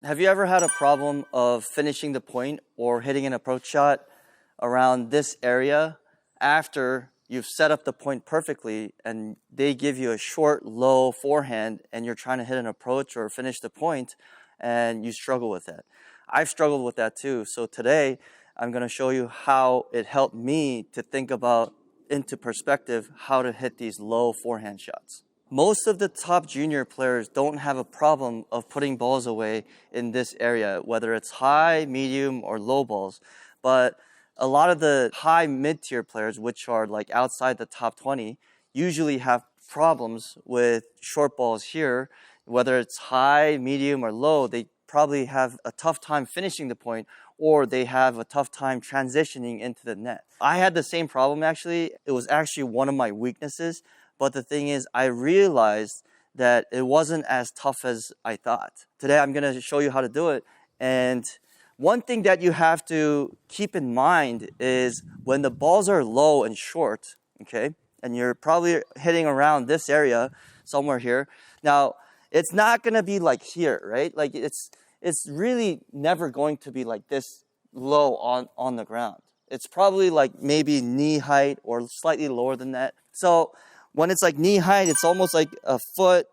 Have you ever had a problem of finishing the point or hitting an approach shot around this area after you've set up the point perfectly and they give you a short, low forehand and you're trying to hit an approach or finish the point and you struggle with that? I've struggled with that too. So today I'm going to show you how it helped me to think about into perspective how to hit these low forehand shots. Most of the top junior players don't have a problem of putting balls away in this area, whether it's high, medium, or low balls. But a lot of the high mid-tier players, which are like outside the top 20, usually have problems with short balls here. Whether it's high, medium, or low, they probably have a tough time finishing the point, or they have a tough time transitioning into the net. I had the same problem actually. It was actually one of my weaknesses. But the thing is, I realized that it wasn't as tough as I thought. Today, I'm going to show you how to do it. And one thing that you have to keep in mind is when the balls are low and short, okay, and you're probably hitting around this area, somewhere here. Now, it's not going to be like here, right? Like it's really never going to be like this low on the ground. It's probably like maybe knee height or slightly lower than that. So when it's like knee height, it's almost like a foot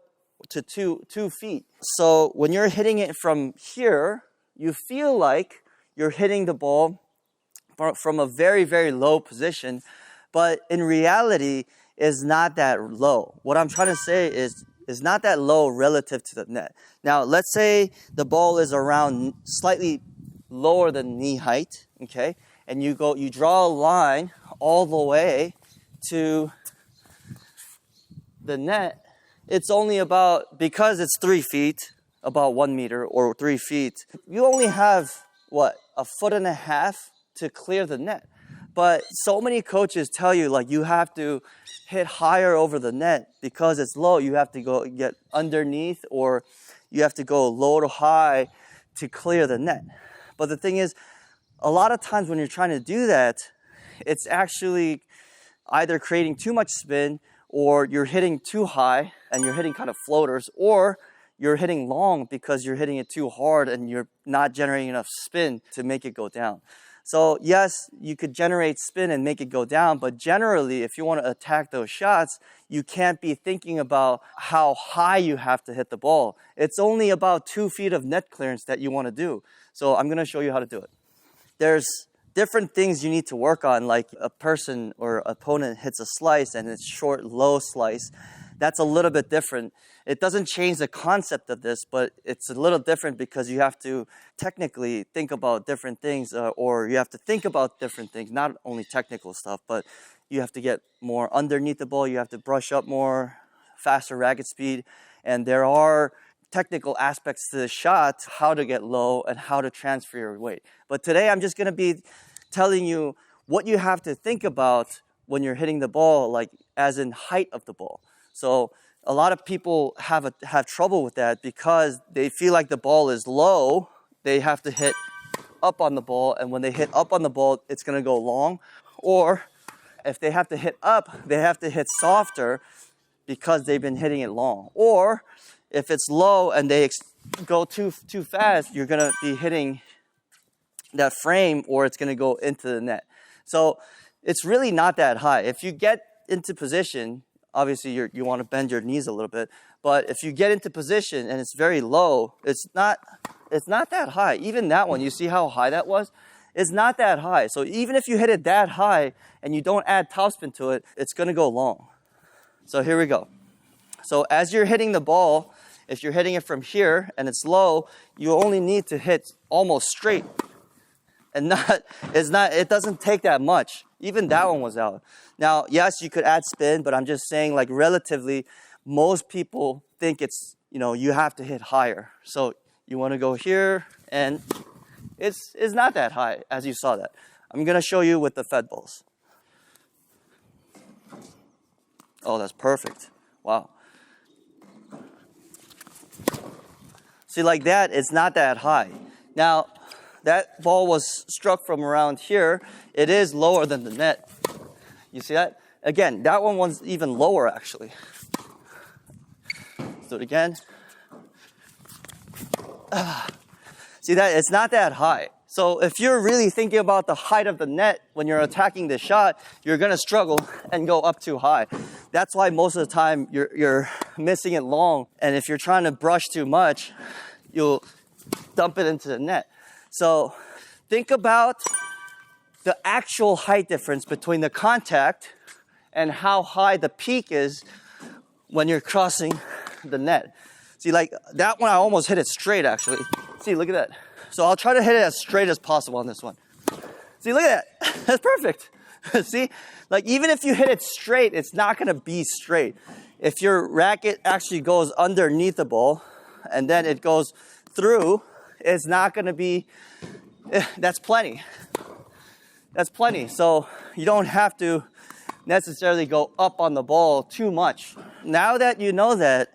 to 2 feet. So when you're hitting it from here, you feel like you're hitting the ball from a very, very low position, but in reality, it's not that low. What I'm trying to say is not that low relative to the net. Now, let's say the ball is around slightly lower than knee height, okay? And you draw a line all the way to the net. It's only about, because it's 3 feet, about 1 meter or 3 feet, you only have, what, a foot and a half to clear the net. But so many coaches tell you, like, you have to hit higher over the net because it's low. You have to go get underneath, or you have to go low to high to clear the net. But the thing is, a lot of times when you're trying to do that, it's actually either creating too much spin, or you're hitting too high and you're hitting kind of floaters, or you're hitting long because you're hitting it too hard and you're not generating enough spin to make it go down. So yes, you could generate spin and make it go down, but generally, if you want to attack those shots, you can't be thinking about how high you have to hit the ball. It's only about 2 feet of net clearance that you want to do. So I'm going to show you how to do it. There's different things you need to work on, like a person or opponent hits a slice and it's short, low slice. That's a little bit different. It doesn't change the concept of this, but it's a little different because you have to technically think about different things, or you have to think about different things, not only technical stuff, but you have to get more underneath the ball. You have to brush up more, faster racket speed, and there are technical aspects to the shot, how to get low and how to transfer your weight. But today I'm just going to be telling you what you have to think about when you're hitting the ball, like as in height of the ball. So a lot of people have trouble with that because they feel like the ball is low. They have to hit up on the ball, and when they hit up on the ball, it's going to go long. Or if they have to hit up, they have to hit softer because they've been hitting it long. Or if it's low and they go too fast, you're going to be hitting that frame, or it's going to go into the net. So it's really not that high. If you get into position, obviously you want to bend your knees a little bit, but if you get into position and it's very low, it's not that high. Even that one, you see how high that was? It's not that high. So even if you hit it that high and you don't add topspin to it, it's going to go long. So here we go. So as you're hitting the ball, if you're hitting it from here and it's low, you only need to hit almost straight. And it doesn't take that much. Even that one was out. Now, yes, you could add spin, but I'm just saying, like, relatively, most people think it's, you have to hit higher. So you want to go here, and it's not that high, as you saw that. I'm going to show you with the Fed balls. Oh, that's perfect. Wow. See, like that, it's not that high. Now, that ball was struck from around here. It is lower than the net. You see that? Again, that one was even lower, actually. Let's do it again. See that? It's not that high. So if you're really thinking about the height of the net when you're attacking the shot, you're going to struggle and go up too high. That's why most of the time you're missing it long. And if you're trying to brush too much, you'll dump it into the net. So think about the actual height difference between the contact and how high the peak is when you're crossing the net. See, like that one, I almost hit it straight, actually. See, look at that. So I'll try to hit it as straight as possible on this one. See, look at that. That's perfect. See, like even if you hit it straight, it's not going to be straight. If your racket actually goes underneath the ball and then it goes through, it's not going to be, that's plenty. That's plenty. So you don't have to necessarily go up on the ball too much. Now that you know that,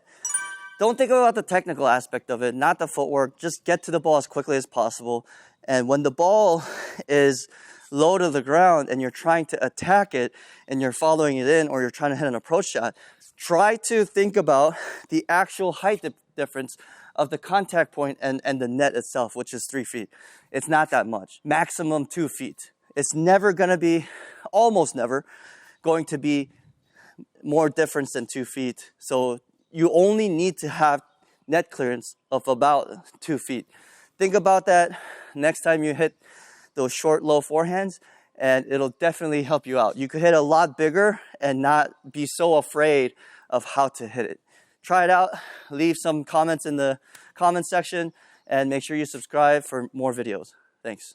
don't think about the technical aspect of it, not the footwork. Just get to the ball as quickly as possible. And when the ball is low to the ground and you're trying to attack it and you're following it in or you're trying to hit an approach shot, try to think about the actual height difference of the contact point and the net itself, which is 3 feet. It's not that much. Maximum 2 feet. It's never going to be, almost never, going to be more difference than 2 feet. So you only need to have net clearance of about 2 feet. Think about that next time you hit those short, low forehands, and it'll definitely help you out. You could hit a lot bigger and not be so afraid of how to hit it. Try it out. Leave some comments in the comment section, and make sure you subscribe for more videos. Thanks.